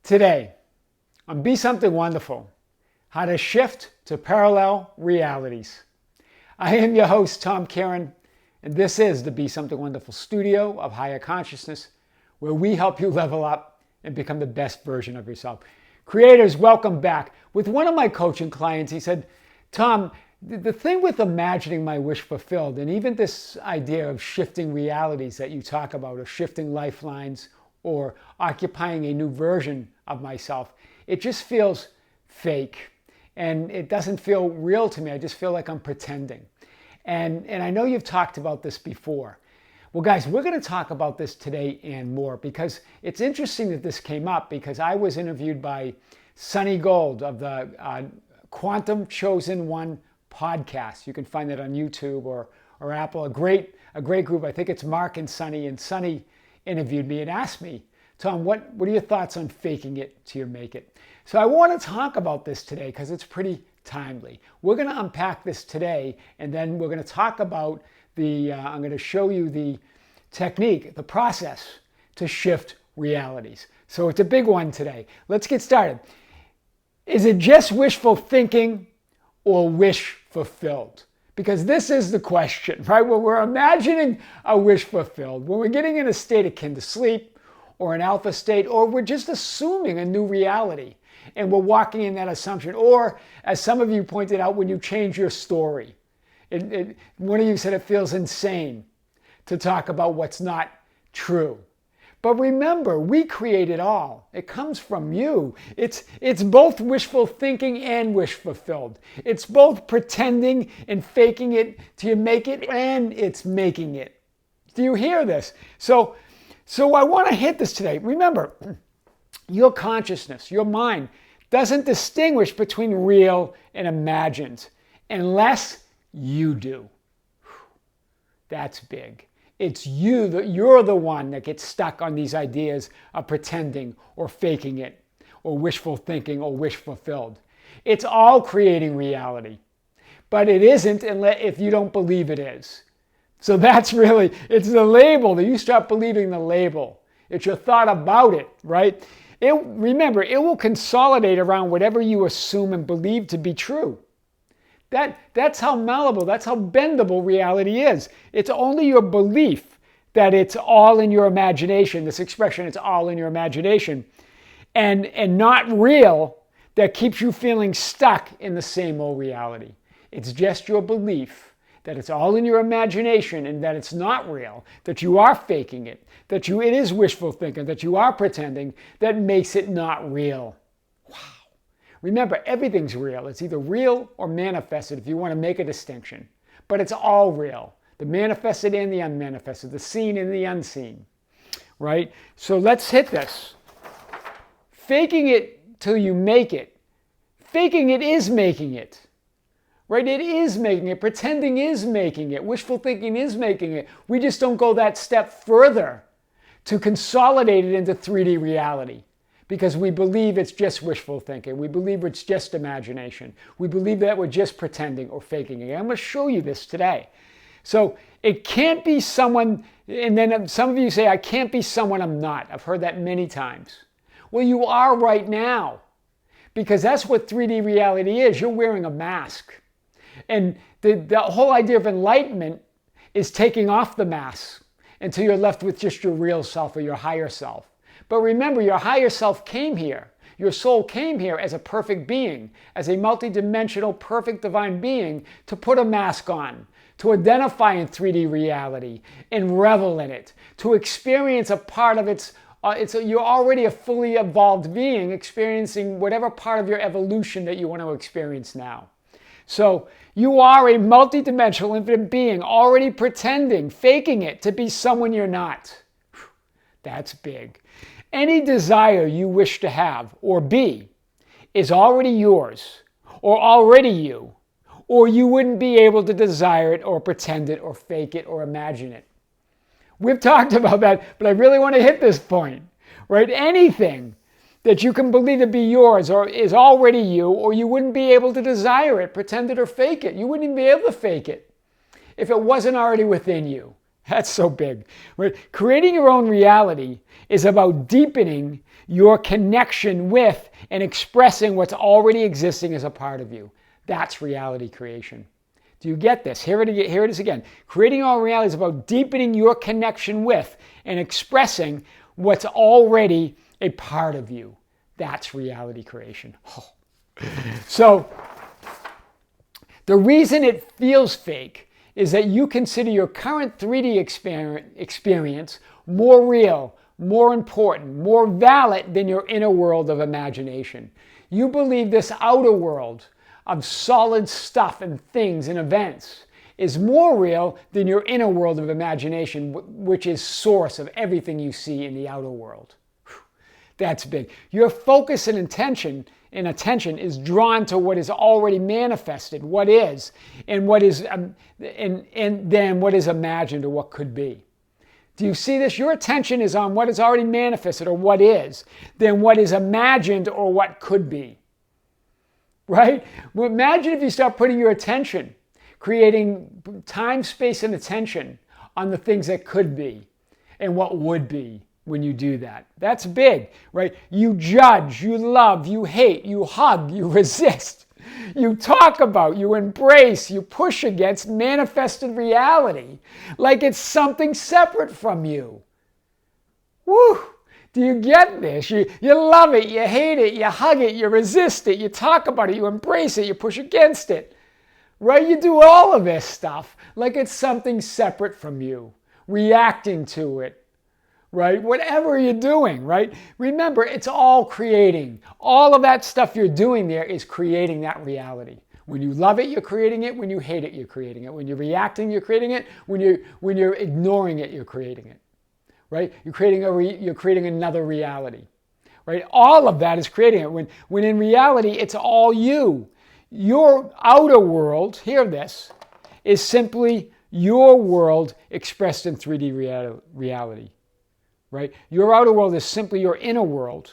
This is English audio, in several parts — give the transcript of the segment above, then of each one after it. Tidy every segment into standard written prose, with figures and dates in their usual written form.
Today, on Be Something Wonderful, how to shift to parallel realities. I am your host, Tom Karen, and this is the Be Something Wonderful studio of higher consciousness, where we help you level up and become the best version of yourself. Creators, welcome back. With one of my coaching clients, he said, Tom, the thing with imagining my wish fulfilled, and even this idea of shifting realities that you talk about, or shifting lifelines, or occupying a new version of myself, it just feels fake. And it doesn't feel real to me. I just feel like I'm pretending. And I know you've talked about this before. Well, guys, we're going to talk about this today and more, because it's interesting that this came up, because I was interviewed by Sunny Gold of the Quantum Chosen One podcast. You can find that on YouTube or Apple. A great group. I think it's Mark and Sunny interviewed me and asked me, Tom, what are your thoughts on faking it till you make it? So I want to talk about this today because it's pretty timely. We're going to unpack this today, and then we're going to talk about I'm going to show you the technique, the process to shift realities. So it's a big one today. Let's get started. Is it just wishful thinking or wish fulfilled? Because this is the question, right? When we're imagining a wish fulfilled, when we're getting in a state akin to sleep or an alpha state, or we're just assuming a new reality and we're walking in that assumption, or as some of you pointed out, when you change your story. One of you said it feels insane to talk about what's not true. But remember, we create it all. It comes from you. It's both wishful thinking and wish fulfilled. It's both pretending and faking it till you make it, and it's making it. Do you hear this? So I want to hit this today. Remember, your consciousness, your mind, doesn't distinguish between real and imagined unless you do. That's big. It's you're the one that gets stuck on these ideas of pretending or faking it, or wishful thinking or wish fulfilled. It's all creating reality, but it isn't if you don't believe it is. So it's the label that you start believing the label. It's your thought about it, right? Remember, it will consolidate around whatever you assume and believe to be true. That's how malleable, that's how bendable reality is. It's only your belief that it's all in your imagination, this expression, it's all in your imagination, and not real, that keeps you feeling stuck in the same old reality. It's just your belief that it's all in your imagination and that it's not real, that you are faking it, that it is wishful thinking, that you are pretending, that makes it not real. Wow. Remember, everything's real. It's either real or manifested if you want to make a distinction. But it's all real. The manifested and the unmanifested, the seen and the unseen. Right? So let's hit this. Faking it till you make it. Faking it is making it. Right? It is making it. Pretending is making it. Wishful thinking is making it. We just don't go that step further to consolidate it into 3D reality. Because we believe it's just wishful thinking. We believe it's just imagination. We believe that we're just pretending or faking it. I'm going to show you this today. So it can't be someone, and then some of you say, I can't be someone I'm not. I've heard that many times. Well, you are right now. Because that's what 3D reality is. You're wearing a mask. And the whole idea of enlightenment is taking off the mask until you're left with just your real self or your higher self. But remember, your higher self came here. Your soul came here as a perfect being, as a multidimensional, perfect divine being, to put a mask on, to identify in 3D reality and revel in it, to experience a part of you're already a fully evolved being experiencing whatever part of your evolution that you want to experience now. So you are a multidimensional, infinite being, already pretending, faking it to be someone you're not. That's big. Any desire you wish to have or be is already yours, or already you, or you wouldn't be able to desire it or pretend it or fake it or imagine it. We've talked about that, but I really want to hit this point, right? Anything that you can believe to be yours or is already you, or you wouldn't be able to desire it, pretend it, or fake it. You wouldn't even be able to fake it if it wasn't already within you. That's so big. Right? Creating your own reality is about deepening your connection with and expressing what's already existing as a part of you. That's reality creation. Do you get this? Here it is again. Creating your own reality is about deepening your connection with and expressing what's already a part of you. That's reality creation. Oh. So, the reason it feels fake is that you consider your current 3D experience more real, more important, more valid than your inner world of imagination. You believe this outer world of solid stuff and things and events is more real than your inner world of imagination, which is source of everything you see in the outer world. That's big. Your focus and attention is drawn to what is already manifested, what is, and what is, and then what is imagined or what could be. Do you see this? Your attention is on what is already manifested or what is, than what is imagined or what could be. Right? Well, imagine if you start putting your attention, creating time, space, and attention on the things that could be and what would be when you do that. That's big, right? You judge, you love, you hate, you hug, you resist, you talk about, you embrace, you push against manifested reality like it's something separate from you. Woo! Do you get this? You love it, you hate it, you hug it, you resist it, you talk about it, you embrace it, you push against it. Right? You do all of this stuff like it's something separate from you, reacting to it. Right? Whatever you're doing, right? Remember, it's all creating. All of that stuff you're doing there is creating that reality. When you love it, you're creating it. When you hate it, you're creating it. When you're reacting, you're creating it. When you're ignoring it, you're creating it. Right? You're creating another reality. Right? All of that is creating it. When in reality, it's all you. Your outer world, hear this, is simply your world expressed in 3D reality. Right? Your outer world is simply your inner world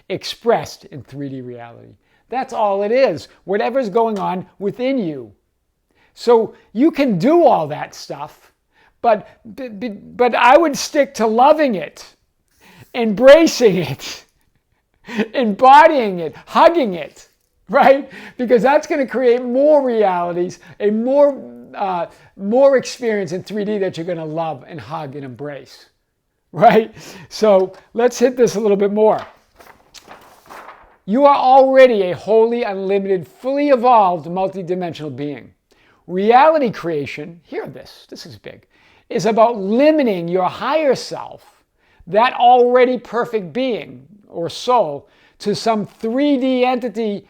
expressed in 3D reality. That's all it is, whatever's going on within you. So you can do all that stuff, but I would stick to loving it, embracing it, embodying it, hugging it, right? Because that's going to create more realities, a more experience in 3D that you're going to love and hug and embrace, right? So let's hit this a little bit more. You are already a wholly unlimited, fully evolved, multidimensional being. Reality creation, hear this, this is big, is about limiting your higher self, that already perfect being or soul, to some 3D entity,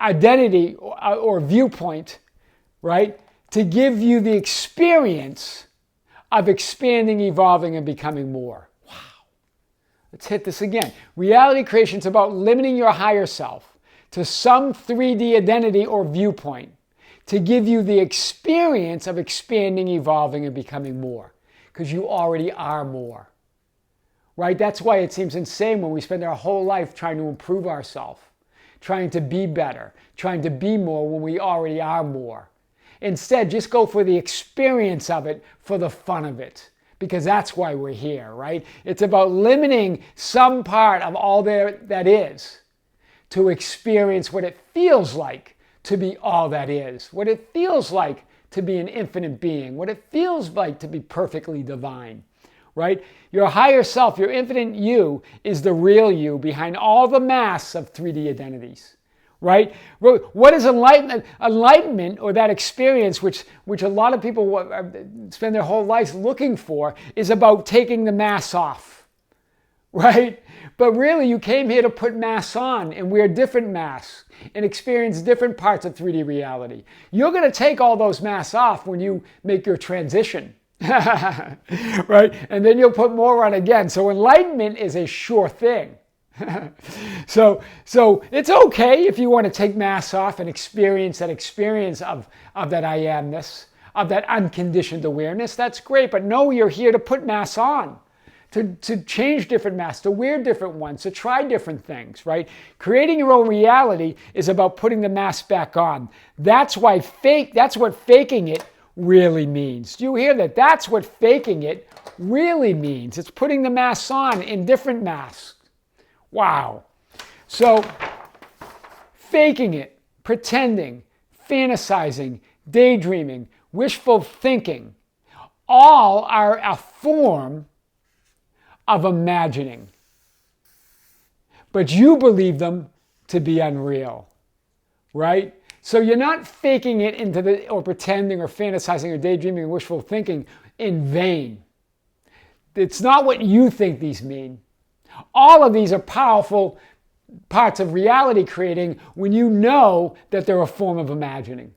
identity, or viewpoint, right? To give you the experience of expanding, evolving, and becoming more. Wow. Let's hit this again. Reality creation is about limiting your higher self to some 3D identity or viewpoint to give you the experience of expanding, evolving, and becoming more. Because you already are more. Right? That's why it seems insane when we spend our whole life trying to improve ourselves, trying to be better, trying to be more when we already are more. Instead, just go for the experience of it, for the fun of it, because that's why we're here, right? It's about limiting some part of all that is to experience what it feels like to be all that is, what it feels like to be an infinite being, what it feels like to be perfectly divine, right? Your higher self, your infinite you, is the real you behind all the masks of 3D identities. Right? What is enlightenment? Enlightenment, or that experience which a lot of people spend their whole lives looking for, is about taking the mask off. Right? But really, you came here to put masks on and wear different masks and experience different parts of 3D reality. You're going to take all those masks off when you make your transition. Right? And then you'll put more on again. So enlightenment is a sure thing. So it's okay if you want to take masks off and experience that experience of that I amness, of that unconditioned awareness. That's great, but no, you're here to put masks on, to change different masks, to wear different ones, to try different things, right? Creating your own reality is about putting the mask back on. That's what faking it really means. Do you hear that? That's what faking it really means. It's putting the masks on in different masks. Wow. So, faking it, pretending, fantasizing, daydreaming, wishful thinking, all are a form of imagining. But you believe them to be unreal, right? So you're not faking it or pretending or fantasizing or daydreaming or wishful thinking in vain. It's not what you think these mean. All of these are powerful parts of reality creating when you know that they're a form of imagining.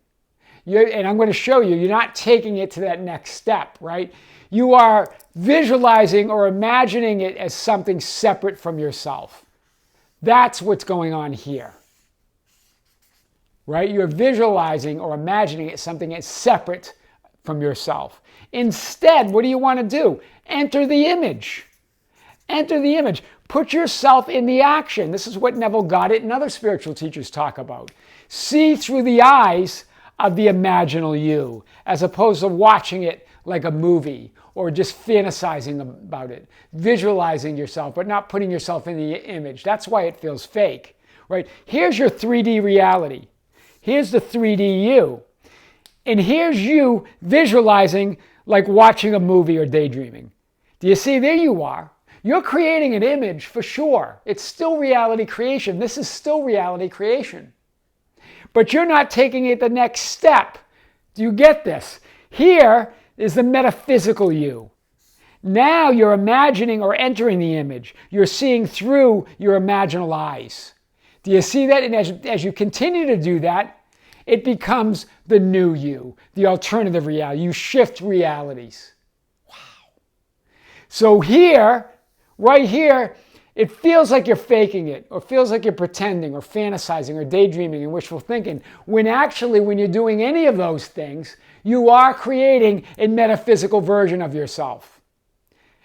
And I'm going to show you, you're not taking it to that next step, right? You are visualizing or imagining it as something separate from yourself. That's what's going on here. Right? You're visualizing or imagining it something as separate from yourself. Instead, what do you want to do? Enter the image. Enter the image. Put yourself in the action. This is what Neville Goddard and other spiritual teachers talk about. See through the eyes of the imaginal you, as opposed to watching it like a movie or just fantasizing about it, visualizing yourself, but not putting yourself in the image. That's why it feels fake, right? Here's your 3D reality. Here's the 3D you. And here's you visualizing like watching a movie or daydreaming. Do you see? There you are. You're creating an image for sure. It's still reality creation. This is still reality creation. But you're not taking it the next step. Do you get this? Here is the metaphysical you. Now you're imagining or entering the image. You're seeing through your imaginal eyes. Do you see that? And as you continue to do that, it becomes the new you, the alternative reality. You shift realities. Wow. So here, right here, it feels like you're faking it, or feels like you're pretending, or fantasizing, or daydreaming, and wishful thinking, when actually, when you're doing any of those things, you are creating a metaphysical version of yourself.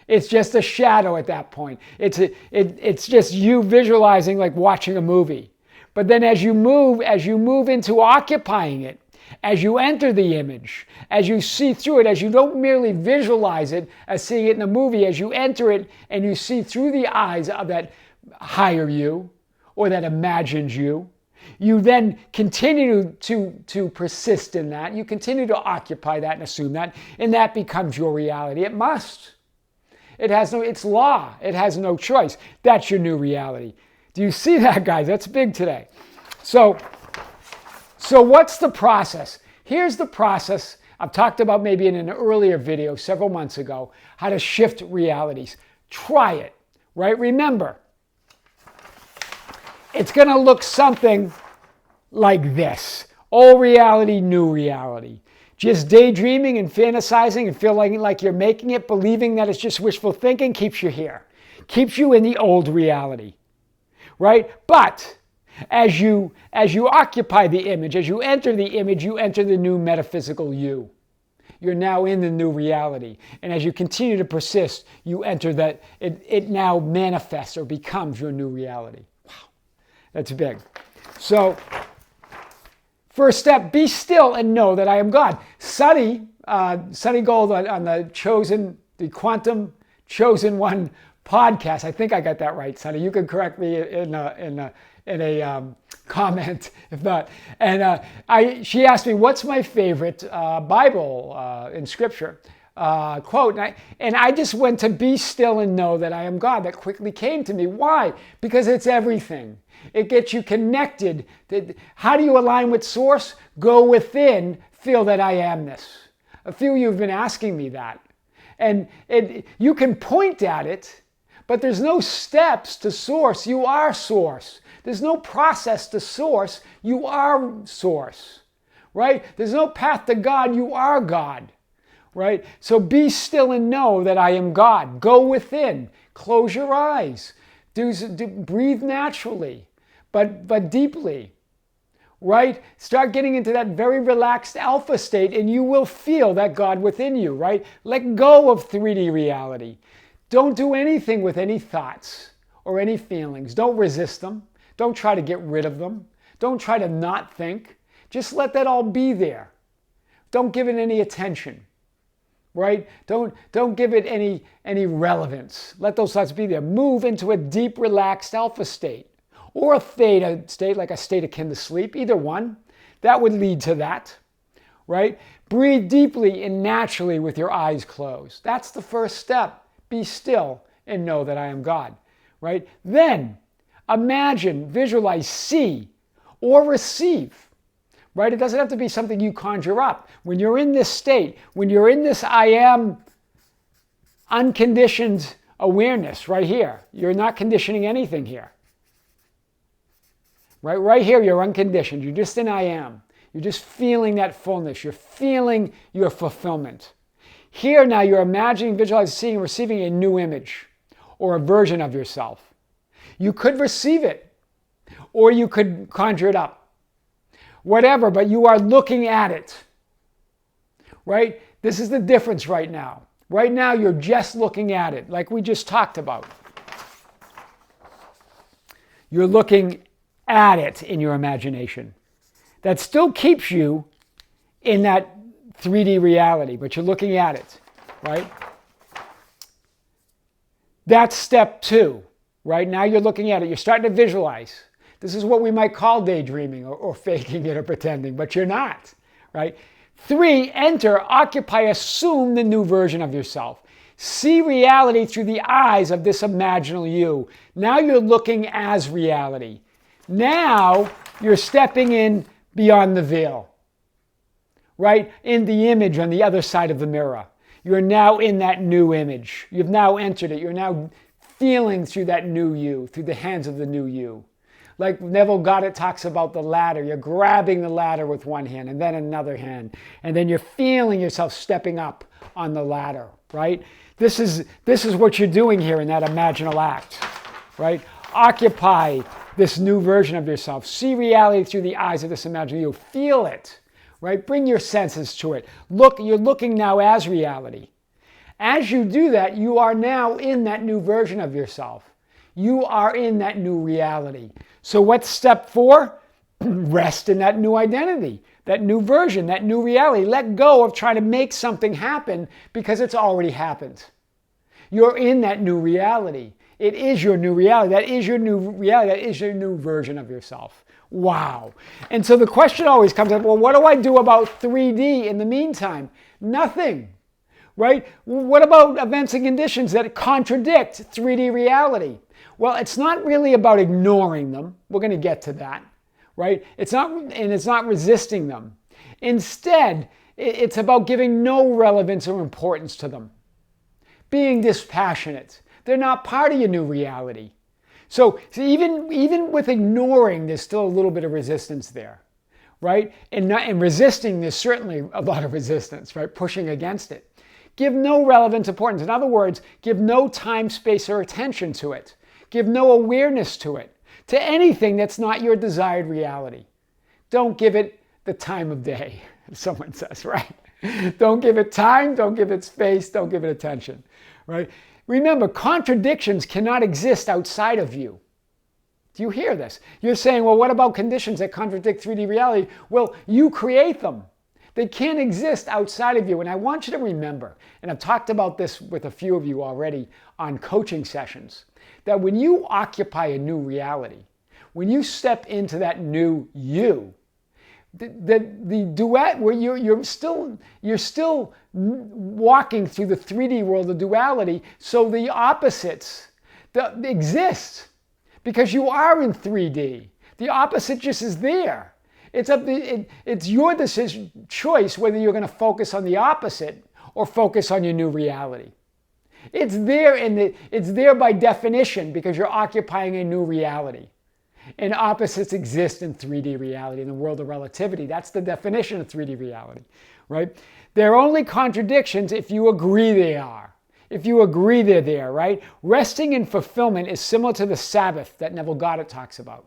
It's just a shadow at that point. It's just you visualizing like watching a movie. But then as you move into occupying it, as you enter the image, as you see through it, as you don't merely visualize it as seeing it in a movie, as you enter it and you see through the eyes of that higher you or that imagined you, you then continue to persist in that. You continue to occupy that and assume that, and that becomes your reality. It must. It's law. It has no choice. That's your new reality. Do you see that, guys? That's big today. So what's the process? Here's the process I've talked about maybe in an earlier video several months ago, how to shift realities. Try it, right? Remember, it's going to look something like this. Old reality, new reality. Just daydreaming and fantasizing and feeling like you're making it, believing that it's just wishful thinking keeps you here. Keeps you in the old reality. Right? But as you occupy the image, as you enter the image, you enter the new metaphysical you. You're now in the new reality. And as you continue to persist, you enter that, it now manifests or becomes your new reality. Wow, that's big. So, first step, be still and know that I am God. Sonny Gold on the Quantum Chosen One podcast. I think I got that right, Sonny. You can correct me in a comment if not. And she asked me, "What's my favorite Bible in Scripture quote?" And I just went to "Be still and know that I am God." That quickly came to me. Why? Because it's everything. It gets you connected. How do you align with Source? Go within. Feel that I am this. A few of you have been asking me that, and you can point at it. But there's no steps to Source. You are Source. There's no process to Source. You are Source, right? There's no path to God. You are God, right? So be still and know that I am God. Go within. Close your eyes. Breathe naturally, but deeply, right? Start getting into that very relaxed alpha state, and you will feel that God within you, right? Let go of 3D reality. Don't do anything with any thoughts or any feelings. Don't resist them. Don't try to get rid of them. Don't try to not think. Just let that all be there. Don't give it any attention, right? Don't give it any relevance. Let those thoughts be there. Move into a deep, relaxed alpha state or a theta state, like a state akin to sleep, either one. That would lead to that, right? Breathe deeply and naturally with your eyes closed. That's the first step. Be still and know that I am God, right? Then imagine, visualize, see, or receive, right? It doesn't have to be something you conjure up. When you're in this state, when you're in this I am unconditioned awareness right here, you're not conditioning anything here. Right here, you're unconditioned. You're just in I am. You're just feeling that fullness. You're feeling your fulfillment. Here now, you're imagining, visualizing, seeing, and receiving a new image or a version of yourself. You could receive it, or you could conjure it up. Whatever, but you are looking at it. Right? This is the difference right now. Right now, you're just looking at it, like we just talked about. You're looking at it in your imagination. That still keeps you in that 3D reality, but you're looking at it, right? That's step 2, right? Now you're looking at it. You're starting to visualize. This is what we might call daydreaming or faking it or pretending, but you're not, right? 3, enter, occupy, assume the new version of yourself. See reality through the eyes of this imaginal you. Now you're looking as reality. Now you're stepping in beyond the veil, right? In the image on the other side of the mirror. You're now in that new image. You've now entered it. You're now feeling through that new you, through the hands of the new you. Like Neville Goddard talks about the ladder. You're grabbing the ladder with one hand and then another hand. And then you're feeling yourself stepping up on the ladder, right? This is what you're doing here in that imaginal act, right? Occupy this new version of yourself. See reality through the eyes of this imaginal you. Feel it, right? Bring your senses to it. Look, you're looking now as reality. As you do that, you are now in that new version of yourself. You are in that new reality. So what's step 4? Rest in that new identity, that new version, that new reality. Let go of trying to make something happen because it's already happened. You're in that new reality. It is your new reality. That is your new reality. That is your new version of yourself. Wow. And so the question always comes up, well, what do I do about 3D in the meantime? Nothing, right? What about events and conditions that contradict 3D reality? Well, it's not really about ignoring them. We're going to get to that, right? It's not resisting them. Instead, it's about giving no relevance or importance to them. Being dispassionate. They're not part of your new reality. So even with ignoring, there's still a little bit of resistance there, right? And resisting, there's certainly a lot of resistance, right? Pushing against it. Give no relevant importance. In other words, give no time, space, or attention to it. Give no awareness to it, to anything that's not your desired reality. Don't give it the time of day, someone says, right? Don't give it time, don't give it space, don't give it attention, right? Remember, contradictions cannot exist outside of you. Do you hear this? You're saying, well, what about conditions that contradict 3D reality? Well, you create them. They can't exist outside of you. And I want you to remember, and I've talked about this with a few of you already on coaching sessions, that when you occupy a new reality, when you step into that new you, the duet where you're still walking through the 3D world of duality, so the opposites exist because you are in 3D. The opposite just is there. It's your decision, choice whether you're going to focus on the opposite or focus on your new reality. It's there it's there by definition because you're occupying a new reality. And opposites exist in 3D reality, in the world of relativity. That's the definition of 3D reality, right? They're only contradictions if you agree they are. If you agree they're there, right? Resting in fulfillment is similar to the Sabbath that Neville Goddard talks about,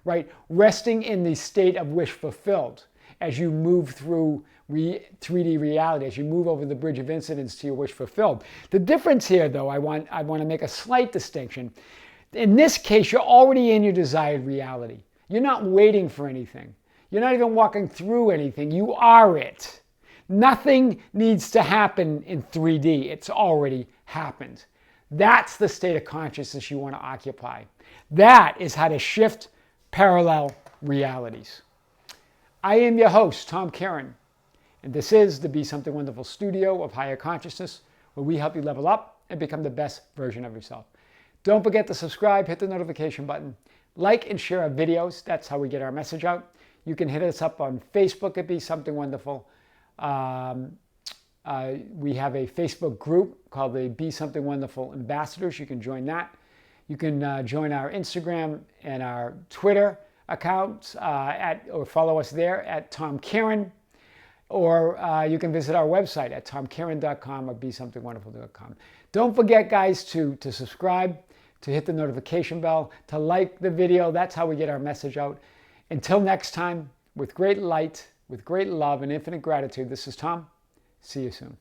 right? Resting in the state of wish fulfilled as you move through 3D reality, as you move over the bridge of incidence to your wish fulfilled. The difference here, though, I want to make a slight distinction. In this case, you're already in your desired reality. You're not waiting for anything. You're not even walking through anything. You are it. Nothing needs to happen in 3D. It's already happened. That's the state of consciousness you want to occupy. That is how to shift parallel realities. I am your host, Tom Karen, and this is the Be Something Wonderful studio of higher consciousness, where we help you level up and become the best version of yourself. Don't forget to subscribe, hit the notification button, like and share our videos. That's how we get our message out. You can hit us up on Facebook at Be Something Wonderful. We have a Facebook group called the Be Something Wonderful Ambassadors. You can join that. You can join our Instagram and our Twitter accounts or follow us there at Tom Karen. Or you can visit our website at tomkaren.com or besomethingwonderful.com. Don't forget, guys, to subscribe, to hit the notification bell, to like the video. That's how we get our message out. Until next time, with great light, with great love and infinite gratitude, this is Tom. See you soon.